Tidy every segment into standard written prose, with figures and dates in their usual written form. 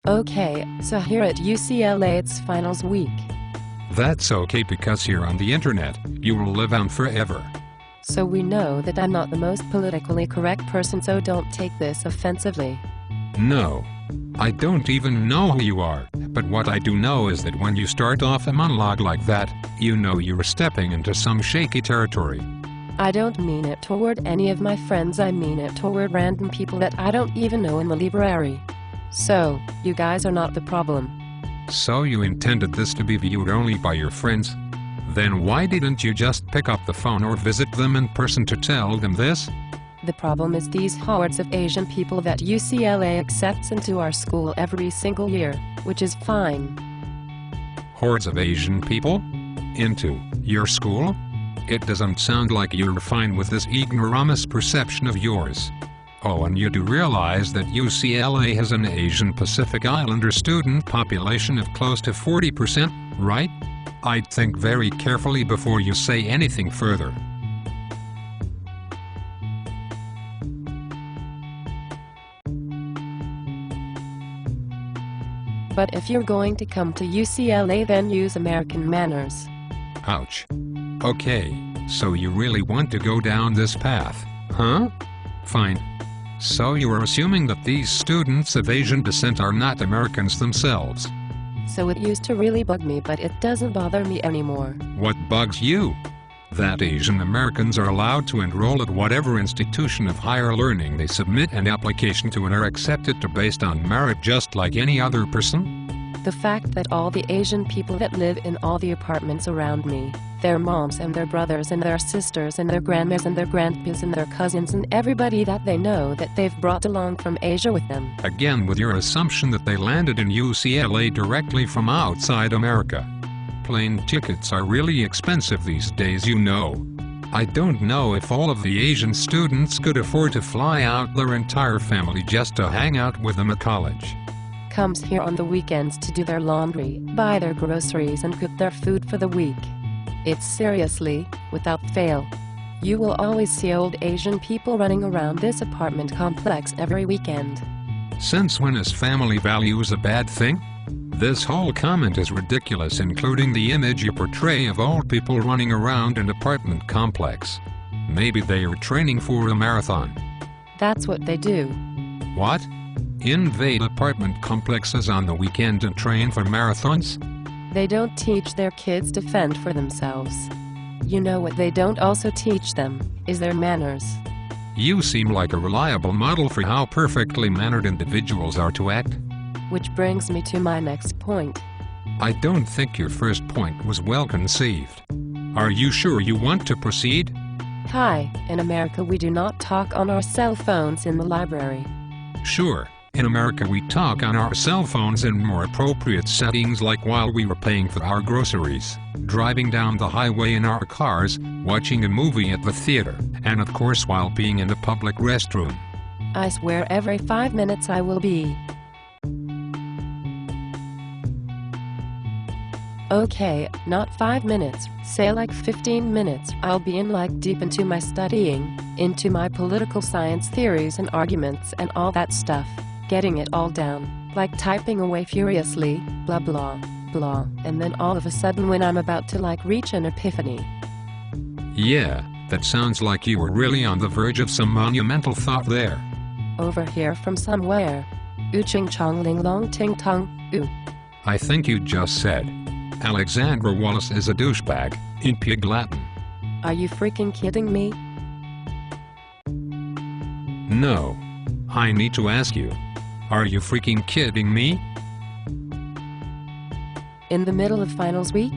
Okay, so here at UCLA it's finals week. That's okay because here on the internet, you will live on forever. So we know that I'm not the most politically correct person, so don't take this offensively. No. I don't even know who you are, but what I do know is that when you start off a monologue like that, you know you're stepping into some shaky territory. I don't mean it toward any of my friends, I mean it toward random people that I don't even know in the library. So, you guys are not the problem. So you intended this to be viewed only by your friends? Then why didn't you just pick up the phone or visit them in person to tell them this? The problem is these hordes of Asian people that UCLA accepts into our school every single year, which is fine. Hordes of Asian people? Into your school? It doesn't sound like you're fine with this ignoramus perception of yours. Oh, and you do realize that UCLA has an Asian Pacific Islander student population of close to 40%, right? I'd think very carefully before you say anything further. But if you're going to come to UCLA, then use American manners. Ouch. Okay, so you really want to go down this path, huh? Fine. So you are assuming that these students of Asian descent are not Americans themselves. So it used to really bug me, but it doesn't bother me anymore. What bugs you? That Asian Americans are allowed to enroll at whatever institution of higher learning they submit an application to and are accepted to based on merit just like any other person? The fact that all the Asian people that live in all the apartments around me, their moms and their brothers and their sisters and their grandmas and their grandpas and their cousins and everybody that they know that they've brought along from Asia with them. Again with your assumption that they landed in UCLA directly from outside America. Plane tickets are really expensive these days, you know. I don't know if all of the Asian students could afford to fly out their entire family just to hang out with them at college. Comes here on the weekends to do their laundry, buy their groceries and cook their food for the week. It's seriously, without fail. You will always see old Asian people running around this apartment complex every weekend. Since when is family values a bad thing? This whole comment is ridiculous, including the image you portray of old people running around an apartment complex. Maybe they are training for a marathon. That's what they do. What? Invade apartment complexes on the weekend and train for marathons? They don't teach their kids to fend for themselves. You know what they don't also teach them, is their manners. You seem like a reliable model for how perfectly mannered individuals are to act. Which brings me to my next point. I don't think your first point was well conceived. Are you sure you want to proceed? Hi, in America we do not talk on our cell phones in the library. Sure. In America we talk on our cell phones in more appropriate settings, like while we were paying for our groceries, driving down the highway in our cars, watching a movie at the theater, and of course while being in the public restroom. I swear every 5 minutes I will be. Okay, not 5 minutes, say like 15 minutes, I'll be in like deep into my studying, into my political science theories and arguments and all that stuff. Getting it all down, like typing away furiously, blah blah, blah, and then all of a sudden when I'm about to like reach an epiphany. Yeah, that sounds like you were really on the verge of some monumental thought there. Over here from somewhere. Oo ching chong ling long ting tong, oo. I think you just said, Alexandra Wallace is a douchebag, in pig Latin. Are you freaking kidding me? No. I need to ask you. Are you freaking kidding me? In the middle of finals week?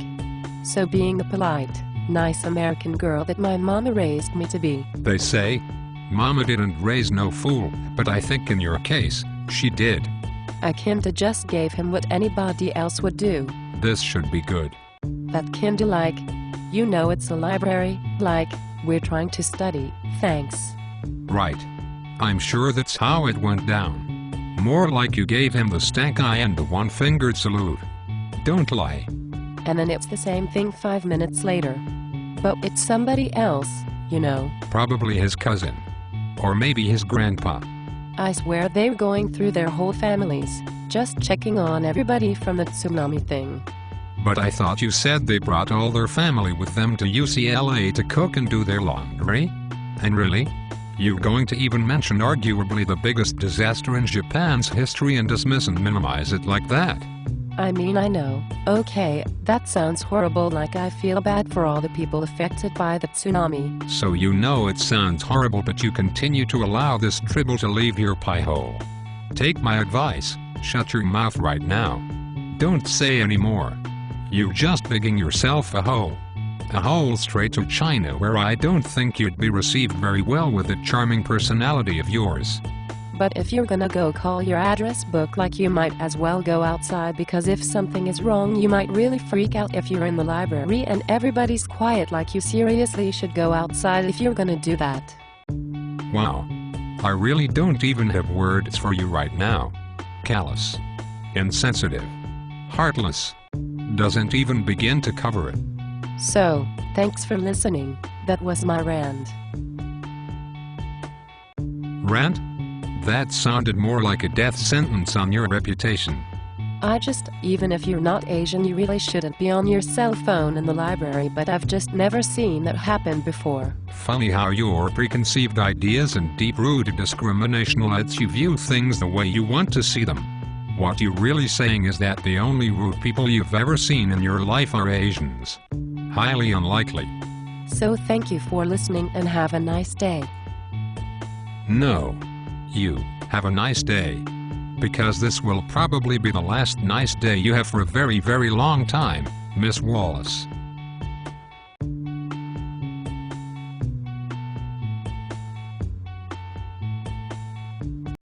So being the polite, nice American girl that my mama raised me to be. They say, Mama didn't raise no fool, but I think in your case, she did. I kinda just gave him what anybody else would do. This should be good. That kinda like, you know it's a library, like, we're trying to study, thanks. Right. I'm sure that's how it went down. More like you gave him the stank eye and the one-fingered salute. Don't lie. And then it's the same thing 5 minutes later. But it's somebody else, you know. Probably his cousin. Or maybe his grandpa. I swear they're going through their whole families, just checking on everybody from the tsunami thing. But I thought you said they brought all their family with them to UCLA to cook and do their laundry? And really? You're going to even mention arguably the biggest disaster in Japan's history and dismiss and minimize it like that? I mean, I know. Okay, that sounds horrible, like I feel bad for all the people affected by the tsunami. So you know it sounds horrible, but you continue to allow this dribble to leave your pie hole. Take my advice, shut your mouth right now. Don't say any more. You're just digging yourself a hole. A hole straight to China, where I don't think you'd be received very well with the charming personality of yours. But if you're gonna go call your address book, like, you might as well go outside, because if something is wrong you might really freak out if you're in the library and everybody's quiet. Like, you seriously should go outside if you're gonna do that. Wow. I really don't even have words for you right now. Callous. Insensitive. Heartless. Doesn't even begin to cover it. So, thanks for listening. That was my rant. Rant? That sounded more like a death sentence on your reputation. Even if you're not Asian, you really shouldn't be on your cell phone in the library, but I've just never seen that happen before. Funny how your preconceived ideas and deep-rooted discrimination lets you view things the way you want to see them. What you're really saying is that the only rude people you've ever seen in your life are Asians. Highly unlikely. So thank you for listening and have a nice day. No. You have a nice day. Because this will probably be the last nice day you have for a very, very long time, Miss Wallace.